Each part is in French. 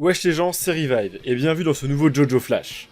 Wesh les gens, c'est Revive, et bienvenue dans ce nouveau Jojo Flash.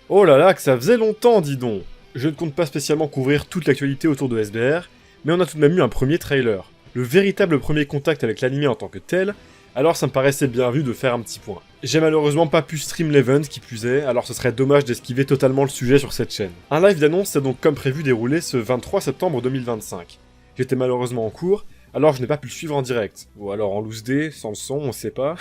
Oh là là, que ça faisait longtemps, dis donc. Je ne compte pas spécialement couvrir toute l'actualité autour de SBR, mais on a tout de même eu un premier trailer. Le véritable premier contact avec l'anime en tant que tel, alors ça me paraissait bienvenu de faire un petit point. J'ai malheureusement pas pu stream l'event qui plus est, alors ce serait dommage d'esquiver totalement le sujet sur cette chaîne. Un live d'annonce s'est donc comme prévu déroulé ce 23 septembre 2025. J'étais malheureusement en cours, alors je n'ai pas pu le suivre en direct, ou alors en loose day, sans le son, on sait pas,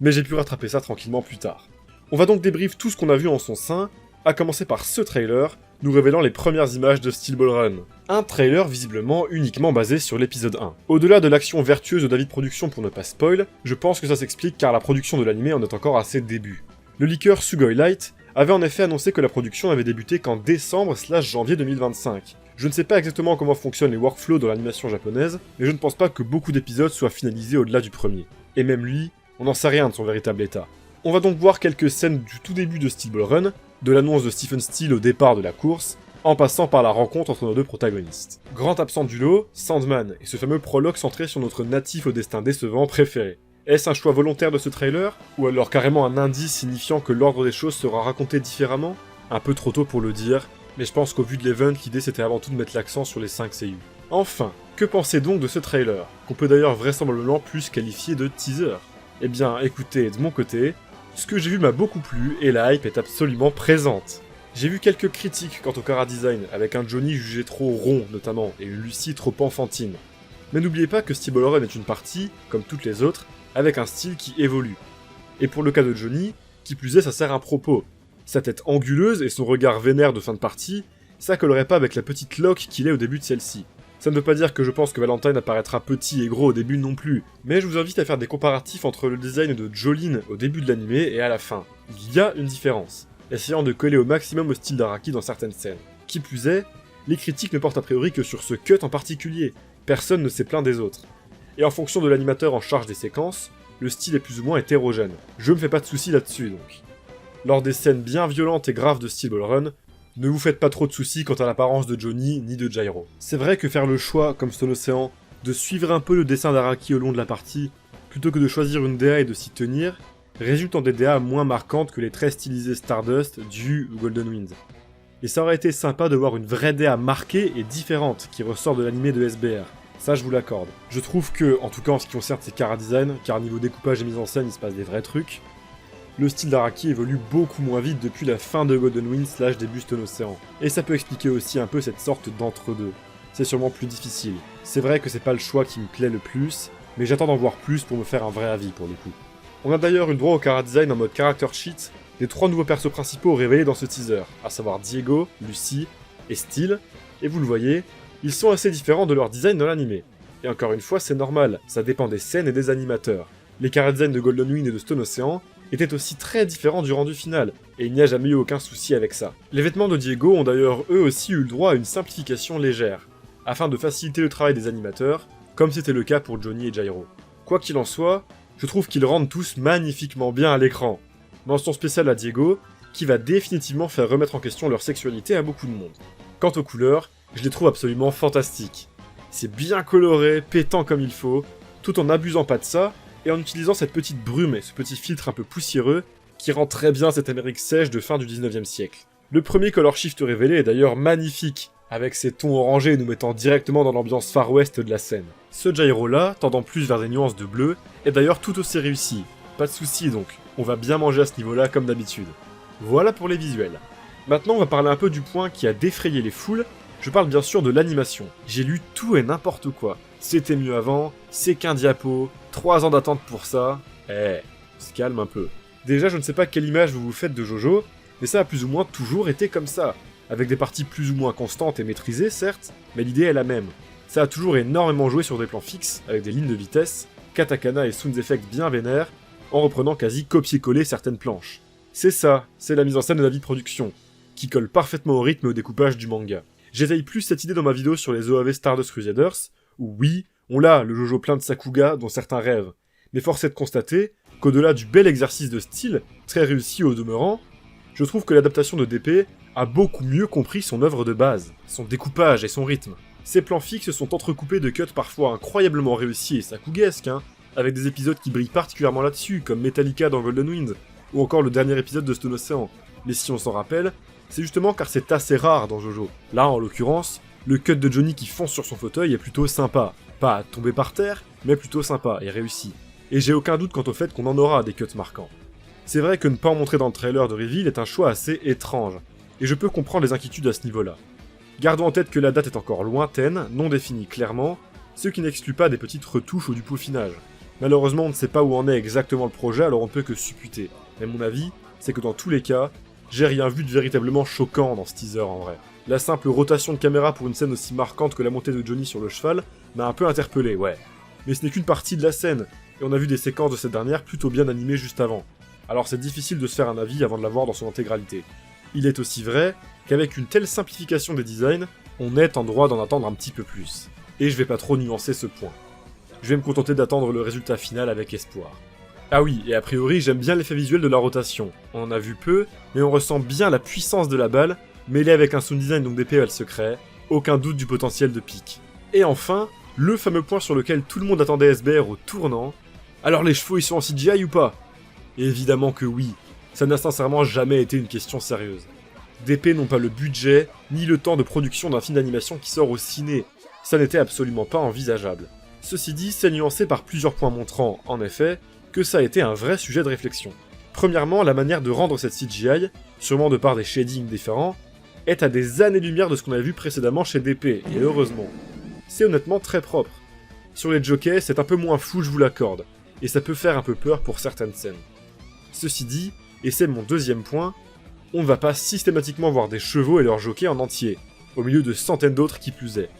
mais j'ai pu rattraper ça tranquillement plus tard. On va donc débrief tout ce qu'on a vu en son sein, à commencer par ce trailer, nous révélant les premières images de Steel Ball Run. Un trailer visiblement uniquement basé sur l'épisode 1. Au-delà de l'action vertueuse de David Productions pour ne pas spoil, je pense que ça s'explique car la production de l'anime en est encore à ses débuts. Le leaker Sugoi Light avait en effet annoncé que la production n'avait débuté qu'en décembre/janvier 2025. Je ne sais pas exactement comment fonctionnent les workflows dans l'animation japonaise, mais je ne pense pas que beaucoup d'épisodes soient finalisés au-delà du premier. Et même lui, on n'en sait rien de son véritable état. On va donc voir quelques scènes du tout début de Steel Ball Run, de l'annonce de Stephen Steele au départ de la course, en passant par la rencontre entre nos deux protagonistes. Grand absent du lot, Sandman, et ce fameux prologue centré sur notre natif au destin décevant préféré. Est-ce un choix volontaire de ce trailer, ou alors carrément un indice signifiant que l'ordre des choses sera raconté différemment? Un peu trop tôt pour le dire, mais je pense qu'au vu de l'event, l'idée c'était avant tout de mettre l'accent sur les 5 seiyuu. Enfin, que pensez donc de ce trailer, qu'on peut d'ailleurs vraisemblablement plus qualifier de teaser? Eh bien, écoutez, de mon côté, ce que j'ai vu m'a beaucoup plu et la hype est absolument présente. J'ai vu quelques critiques quant au chara-design, avec un Johnny jugé trop rond notamment, et une Lucy trop enfantine. Mais n'oubliez pas que Steel Ball Run est une partie, comme toutes les autres, avec un style qui évolue. Et pour le cas de Johnny, qui plus est ça sert un propos. Sa tête anguleuse et son regard vénère de fin de partie, ça collerait pas avec la petite Locke qu'il est au début de celle-ci. Ça ne veut pas dire que je pense que Valentine apparaîtra petit et gros au début non plus, mais je vous invite à faire des comparatifs entre le design de Jolene au début de l'anime et à la fin. Il y a une différence, essayant de coller au maximum au style d'Araki dans certaines scènes. Qui plus est, les critiques ne portent a priori que sur ce cut en particulier, personne ne s'est plaint des autres. Et en fonction de l'animateur en charge des séquences, le style est plus ou moins hétérogène. Je me fais pas de soucis là-dessus donc. Lors des scènes bien violentes et graves de Steel Ball Run, ne vous faites pas trop de soucis quant à l'apparence de Johnny ni de Jairo. C'est vrai que faire le choix, comme Stone Ocean, de suivre un peu le dessin d'Araki au long de la partie, plutôt que de choisir une DA et de s'y tenir, résulte en des DA moins marquantes que les très stylisés Stardust, Dew ou Golden Wind. Et ça aurait été sympa de voir une vraie DA marquée et différente qui ressort de l'anime de SBR. Ça je vous l'accorde. Je trouve que, en tout cas en ce qui concerne ses chara-design, car niveau découpage et mise en scène il se passe des vrais trucs, le style d'Araki évolue beaucoup moins vite depuis la fin de Golden Wind / début Stone Ocean. Et ça peut expliquer aussi un peu cette sorte d'entre-deux. C'est sûrement plus difficile. C'est vrai que c'est pas le choix qui me plaît le plus, mais j'attends d'en voir plus pour me faire un vrai avis pour le coup. On a d'ailleurs eu le droit au chara-design en mode character sheet des 3 nouveaux persos principaux révélés dans ce teaser, à savoir Diego, Lucy et Steel, et vous le voyez, ils sont assez différents de leur design dans l'anime. Et encore une fois, c'est normal, ça dépend des scènes et des animateurs. Les chara-designs de Golden Wind et de Stone Ocean étaient aussi très différents du rendu final, et il n'y a jamais eu aucun souci avec ça. Les vêtements de Diego ont d'ailleurs eux aussi eu le droit à une simplification légère, afin de faciliter le travail des animateurs, comme c'était le cas pour Johnny et Jairo. Quoi qu'il en soit, je trouve qu'ils rendent tous magnifiquement bien à l'écran. Mention spéciale à Diego, qui va définitivement faire remettre en question leur sexualité à beaucoup de monde. Quant aux couleurs, je les trouve absolument fantastiques. C'est bien coloré, pétant comme il faut, tout en n'abusant pas de ça, et en utilisant cette petite brume et ce petit filtre un peu poussiéreux qui rend très bien cette Amérique sèche de fin du 19e siècle. Le premier color shift révélé est d'ailleurs magnifique, avec ses tons orangés nous mettant directement dans l'ambiance Far West de la scène. Ce Jairo là, tendant plus vers des nuances de bleu, est d'ailleurs tout aussi réussi. Pas de soucis donc, on va bien manger à ce niveau-là comme d'habitude. Voilà pour les visuels. Maintenant on va parler un peu du point qui a défrayé les foules, je parle bien sûr de l'animation. J'ai lu tout et n'importe quoi. C'était mieux avant, c'est qu'un diapo, 3 ans d'attente pour ça. On se calme un peu. Déjà, je ne sais pas quelle image vous vous faites de Jojo, mais ça a plus ou moins toujours été comme ça. Avec des parties plus ou moins constantes et maîtrisées, certes, mais l'idée est la même. Ça a toujours énormément joué sur des plans fixes, avec des lignes de vitesse, katakana et sound effects bien vénères, en reprenant quasi copier-coller certaines planches. C'est ça, c'est la mise en scène de David Productions, qui colle parfaitement au rythme et au découpage du manga. J'étaye plus cette idée dans ma vidéo sur les OAV Stardust Crusaders, où oui, on l'a, le Jojo plein de Sakuga dont certains rêvent. Mais force est de constater qu'au-delà du bel exercice de style, très réussi au demeurant, je trouve que l'adaptation de DP a beaucoup mieux compris son œuvre de base, son découpage et son rythme. Ces plans fixes sont entrecoupés de cuts parfois incroyablement réussis et sakugesques, avec des épisodes qui brillent particulièrement là-dessus, comme Metallica dans Golden Wind, ou encore le dernier épisode de Stone Ocean. Mais si on s'en rappelle, c'est justement car c'est assez rare dans JoJo. Là, en l'occurrence, le cut de Johnny qui fonce sur son fauteuil est plutôt sympa. Pas tombé par terre, mais plutôt sympa et réussi. Et j'ai aucun doute quant au fait qu'on en aura des cuts marquants. C'est vrai que ne pas en montrer dans le trailer de Reveal est un choix assez étrange, et je peux comprendre les inquiétudes à ce niveau-là. Gardons en tête que la date est encore lointaine, non définie clairement, ce qui n'exclut pas des petites retouches ou du peaufinage. Malheureusement, on ne sait pas où en est exactement le projet, alors on ne peut que supputer. Mais mon avis, c'est que dans tous les cas, j'ai rien vu de véritablement choquant dans ce teaser en vrai. La simple rotation de caméra pour une scène aussi marquante que la montée de Johnny sur le cheval m'a un peu interpellé, ouais. Mais ce n'est qu'une partie de la scène, et on a vu des séquences de cette dernière plutôt bien animées juste avant. Alors c'est difficile de se faire un avis avant de la voir dans son intégralité. Il est aussi vrai qu'avec une telle simplification des designs, on est en droit d'en attendre un petit peu plus. Et je vais pas trop nuancer ce point. Je vais me contenter d'attendre le résultat final avec espoir. Ah oui, et a priori j'aime bien l'effet visuel de la rotation. On en a vu peu, mais on ressent bien la puissance de la balle, mêlée avec un sound design donc d'épée à secret, aucun doute du potentiel de pique. Et enfin, le fameux point sur lequel tout le monde attendait SBR au tournant, alors les chevaux ils sont en CGI ou pas ? Et évidemment que oui, ça n'a sincèrement jamais été une question sérieuse. DP n'ont pas le budget, ni le temps de production d'un film d'animation qui sort au ciné, ça n'était absolument pas envisageable. Ceci dit, c'est nuancé par plusieurs points montrant, en effet, que ça a été un vrai sujet de réflexion. Premièrement, la manière de rendre cette CGI, sûrement de par des shadings différents, est à des années-lumière de ce qu'on avait vu précédemment chez DP, et heureusement. C'est honnêtement très propre. Sur les jockeys, c'est un peu moins fou, je vous l'accorde, et ça peut faire un peu peur pour certaines scènes. Ceci dit, et c'est mon deuxième point, on ne va pas systématiquement voir des chevaux et leurs jockeys en entier, au milieu de centaines d'autres qui plus est.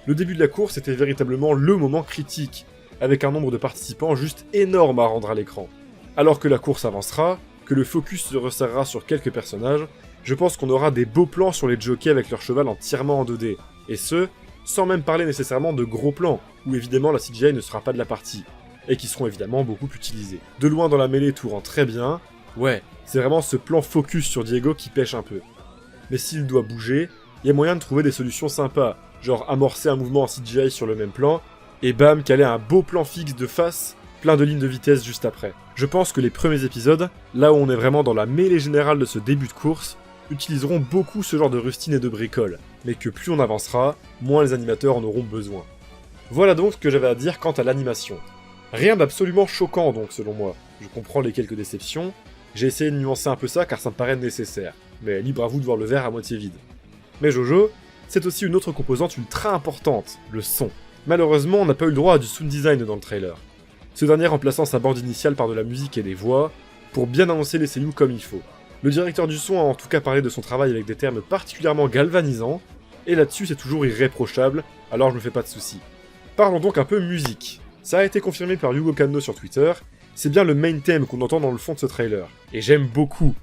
Le début de la course était véritablement le moment critique, avec un nombre de participants juste énorme à rendre à l'écran. Alors que la course avancera, que le focus se resserrera sur quelques personnages, je pense qu'on aura des beaux plans sur les jockeys avec leur cheval entièrement en 2D, et ce, sans même parler nécessairement de gros plans, où évidemment la CGI ne sera pas de la partie, et qui seront évidemment beaucoup utilisés. De loin dans la mêlée tout rend très bien, ouais, c'est vraiment ce plan focus sur Diego qui pêche un peu. Mais s'il doit bouger, il y a moyen de trouver des solutions sympas, genre amorcer un mouvement en CGI sur le même plan, et bam, caler un beau plan fixe de face, plein de lignes de vitesse juste après. Je pense que les premiers épisodes, là où on est vraiment dans la mêlée générale de ce début de course, utiliseront beaucoup ce genre de rustine et de bricole, mais que plus on avancera, moins les animateurs en auront besoin. Voilà donc ce que j'avais à dire quant à l'animation. Rien d'absolument choquant donc selon moi, je comprends les quelques déceptions, j'ai essayé de nuancer un peu ça car ça me paraît nécessaire, mais libre à vous de voir le verre à moitié vide. Mais Jojo, c'est aussi une autre composante ultra importante, le son. Malheureusement, on n'a pas eu le droit à du sound design dans le trailer. Ce dernier remplaçant sa bande initiale par de la musique et des voix, pour bien annoncer les seiyuu comme il faut. Le directeur du son a en tout cas parlé de son travail avec des termes particulièrement galvanisants, et là-dessus c'est toujours irréprochable, alors je me fais pas de soucis. Parlons donc un peu musique. Ça a été confirmé par Yugo Kanno sur Twitter, c'est bien le main theme qu'on entend dans le fond de ce trailer, et j'aime beaucoup.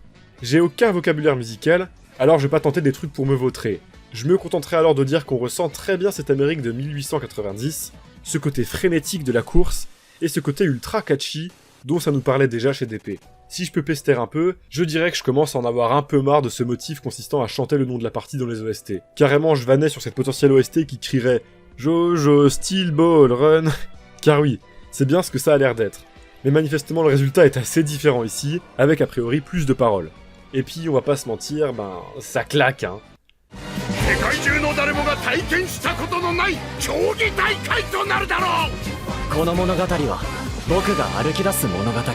J'ai aucun vocabulaire musical, alors je vais pas tenter des trucs pour me vautrer. Je me contenterai alors de dire qu'on ressent très bien cette Amérique de 1890, ce côté frénétique de la course, et ce côté ultra catchy, dont ça nous parlait déjà chez DP. Si je peux pester un peu, je dirais que je commence à en avoir un peu marre de ce motif consistant à chanter le nom de la partie dans les OST. Carrément, je vannais sur cette potentielle OST qui crierait « Jojo, Steel Ball, Run !» Car oui, c'est bien ce que ça a l'air d'être. Mais manifestement, le résultat est assez différent ici, avec a priori plus de paroles. Et puis, on va pas se mentir, ça claque, hein. 世界中の誰もが体験したことのない競技大会となるだろう。この物語は僕が歩き出す物語だ。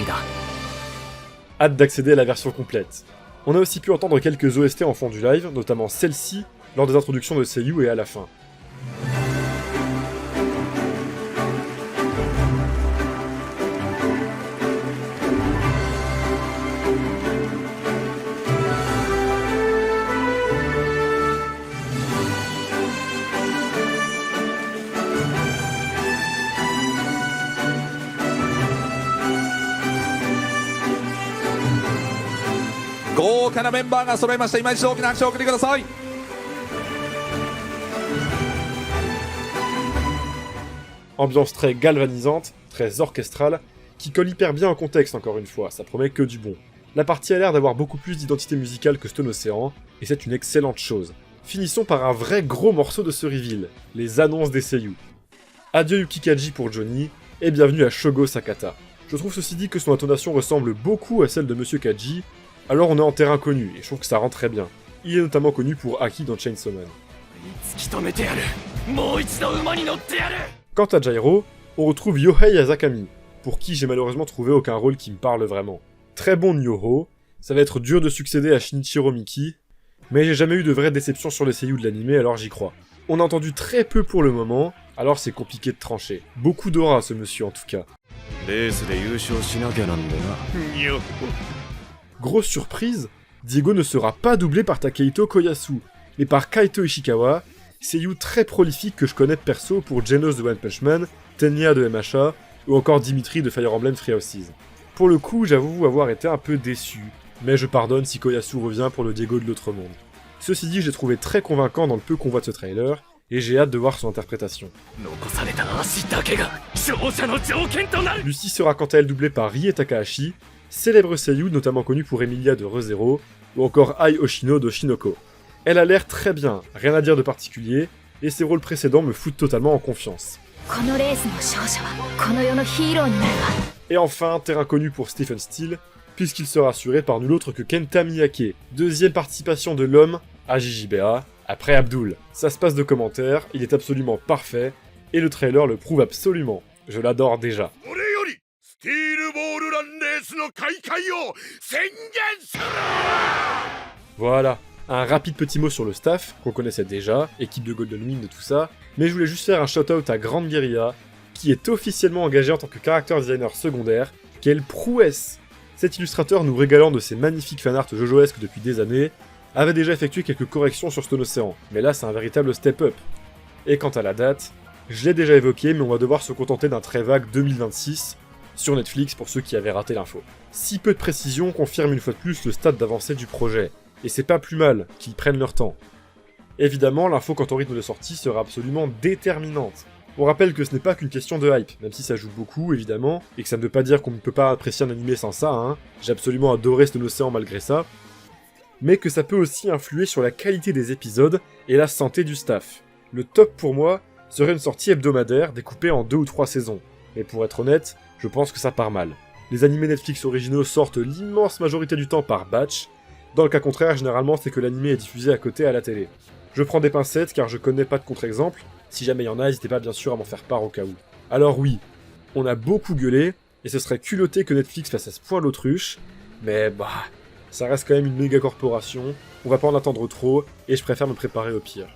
Hâte d'accéder à la version complète. On a aussi pu entendre quelques OST en fond du live, notamment celle-ci, lors des introductions de seiyuu et à la fin. Ambiance très galvanisante, très orchestrale, qui colle hyper bien au contexte encore une fois, ça promet que du bon. La partie a l'air d'avoir beaucoup plus d'identité musicale que Stone Ocean, et c'est une excellente chose. Finissons par un vrai gros morceau de ce reveal, les annonces des seiyuu. Adieu Yukikaji pour Johnny, et bienvenue à Shogo Sakata. Je trouve ceci dit que son intonation ressemble beaucoup à celle de Monsieur Kaji, alors on est en terrain connu, et je trouve que ça rend très bien. Il est notamment connu pour Aki dans Chainsaw Man. Quant à Jairo, on retrouve Yohei Asakami, pour qui j'ai malheureusement trouvé aucun rôle qui me parle vraiment. Très bon Nyoho, ça va être dur de succéder à Shinichiro Miki, mais j'ai jamais eu de vraie déception sur les seiyuu de l'anime, alors j'y crois. On a entendu très peu pour le moment, alors c'est compliqué de trancher. Beaucoup d'aura ce monsieur en tout cas. Grosse surprise, Diego ne sera pas doublé par Takehito Koyasu, mais par Kaito Ishikawa, seiyuu très prolifique que je connais de perso pour Genos de One Punch Man, Tenya de MHA, ou encore Dimitri de Fire Emblem Three Houses. Pour le coup, j'avoue avoir été un peu déçu, mais je pardonne si Koyasu revient pour le Diego de l'autre monde. Ceci dit, je l'ai trouvé très convaincant dans le peu qu'on voit de ce trailer, et j'ai hâte de voir son interprétation. Lucy sera quant à elle doublée par Rie Takahashi, célèbre seiyuu notamment connu pour Emilia de Re:Zero, ou encore Ai Oshino de Shinoko. Elle a l'air très bien, rien à dire de particulier, et ses rôles précédents me foutent totalement en confiance. Et enfin, terrain connu pour Stephen Steele, puisqu'il sera assuré par nul autre que Kenta Miyake, deuxième participation de l'homme à JJBA, après Abdul. Ça se passe de commentaires, il est absolument parfait, et le trailer le prouve absolument. Je l'adore déjà. Voilà, un rapide petit mot sur le staff, qu'on connaissait déjà, équipe de Golden Wind et tout ça, mais je voulais juste faire un shout-out à Grande Guerilla, qui est officiellement engagé en tant que character designer secondaire. Quelle prouesse! Cet illustrateur nous régalant de ses magnifiques fanarts jojoesques depuis des années, avait déjà effectué quelques corrections sur Stone Ocean, mais là c'est un véritable step-up. Et quant à la date, je l'ai déjà évoqué, mais on va devoir se contenter d'un très vague 2026, sur Netflix pour ceux qui avaient raté l'info. Si peu de précision confirme une fois de plus le stade d'avancée du projet, et c'est pas plus mal qu'ils prennent leur temps. Évidemment, l'info quant au rythme de sortie sera absolument déterminante. On rappelle que ce n'est pas qu'une question de hype, même si ça joue beaucoup évidemment, et que ça ne veut pas dire qu'on ne peut pas apprécier un anime sans ça, hein. J'ai absolument adoré Stone Ocean malgré ça, mais que ça peut aussi influer sur la qualité des épisodes et la santé du staff. Le top pour moi serait une sortie hebdomadaire découpée en 2 ou 3 saisons, mais pour être honnête, je pense que ça part mal. Les animés Netflix originaux sortent l'immense majorité du temps par batch, dans le cas contraire, généralement c'est que l'anime est diffusé à côté à la télé. Je prends des pincettes car je connais pas de contre-exemple, si jamais il y en a, n'hésitez pas bien sûr à m'en faire part au cas où. Alors oui, on a beaucoup gueulé, et ce serait culotté que Netflix fasse à ce point l'autruche, mais bah, ça reste quand même une méga corporation, on va pas en attendre trop, et je préfère me préparer au pire.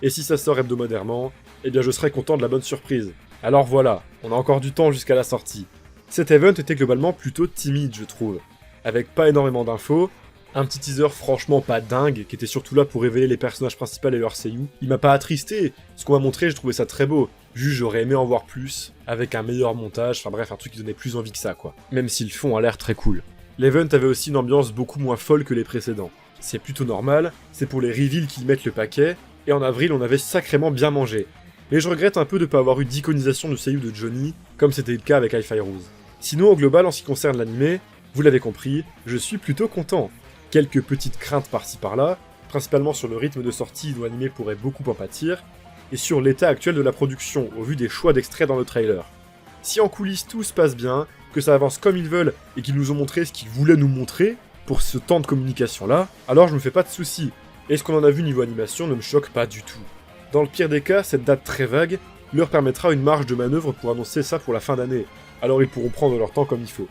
Et si ça sort hebdomadairement, eh bien je serai content de la bonne surprise. Alors voilà, on a encore du temps jusqu'à la sortie. Cet event était globalement plutôt timide je trouve, avec pas énormément d'infos, un petit teaser franchement pas dingue, qui était surtout là pour révéler les personnages principaux et leurs seiyuu. Il m'a pas attristé, ce qu'on m'a montré j'ai trouvé ça très beau, juste j'aurais aimé en voir plus, avec un meilleur montage, enfin bref un truc qui donnait plus envie que ça quoi, même si le fond a l'air très cool. L'event avait aussi une ambiance beaucoup moins folle que les précédents. C'est plutôt normal, c'est pour les reveals qu'ils mettent le paquet, et en avril on avait sacrément bien mangé. Mais je regrette un peu de pas avoir eu d'iconisation de seiyuu de Johnny, comme c'était le cas avec Hi-Fi Rose. Sinon au global en ce qui concerne l'anime, vous l'avez compris, je suis plutôt content. Quelques petites craintes par-ci par-là, principalement sur le rythme de sortie dont l'anime pourrait beaucoup en pâtir, et sur l'état actuel de la production au vu des choix d'extraits dans le trailer. Si en coulisses tout se passe bien, que ça avance comme ils veulent et qu'ils nous ont montré ce qu'ils voulaient nous montrer pour ce temps de communication là, alors je me fais pas de soucis, et ce qu'on en a vu niveau animation ne me choque pas du tout. Dans le pire des cas, cette date très vague leur permettra une marge de manœuvre pour annoncer ça pour la fin d'année, alors ils pourront prendre leur temps comme il faut.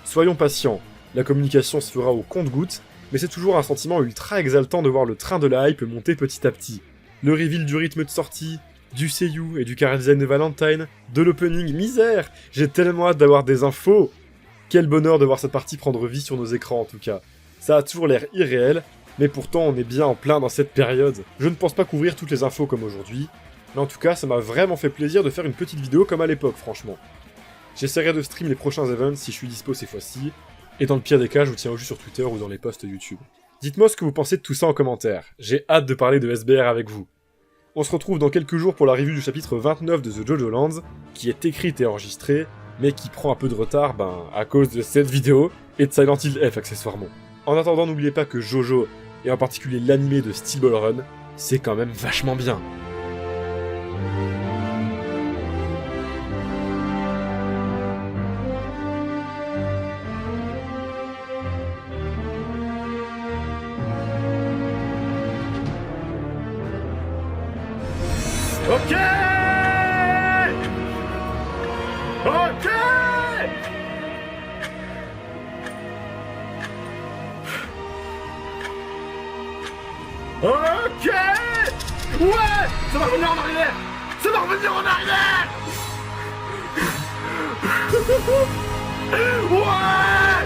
Soyons patients, la communication se fera au compte-gouttes, mais c'est toujours un sentiment ultra exaltant de voir le train de la hype monter petit à petit. Le reveal du rythme de sortie, du seiyuu et du chara design de Valentine, de l'opening, misère! J'ai tellement hâte d'avoir des infos! Quel bonheur de voir cette partie prendre vie sur nos écrans en tout cas. Ça a toujours l'air irréel, mais pourtant on est bien en plein dans cette période. Je ne pense pas couvrir toutes les infos comme aujourd'hui, mais en tout cas ça m'a vraiment fait plaisir de faire une petite vidéo comme à l'époque franchement. J'essaierai de stream les prochains events si je suis dispo ces fois-ci, et dans le pire des cas, je vous tiens au jus sur Twitter ou dans les posts YouTube. Dites-moi ce que vous pensez de tout ça en commentaire, j'ai hâte de parler de SBR avec vous. On se retrouve dans quelques jours pour la review du chapitre 29 de The JoJo Lands, qui est écrite et enregistrée, mais qui prend un peu de retard, à cause de cette vidéo, et de Silent Hill F accessoirement. En attendant, n'oubliez pas que JoJo, et en particulier l'animé de Steel Ball Run, c'est quand même vachement bien. Ok. Ok. Ok. Ouais. Ça va revenir en arrière. Ça va revenir en arrière. Ouais.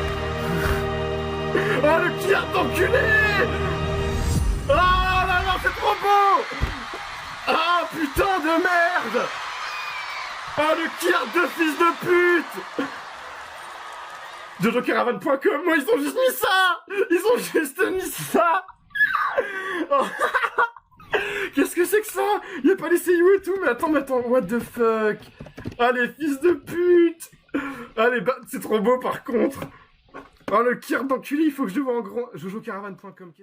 Oh le kiard d'enculé. Ah là là, c'est trop beau. Ah putain de merde. Ah le kiard de fils de pute. JojoCaravan.com, moi ils ont juste mis ça. Ils ont juste mis ça. Oh. Qu'est-ce que c'est que ça? Y'a pas les seiyuu et tout, mais attends, what the fuck? Ah les fils de pute. Ah les c'est trop beau par contre. Oh le kiard d'enculé, il faut que je le vois en grand. JojoCaravan.com.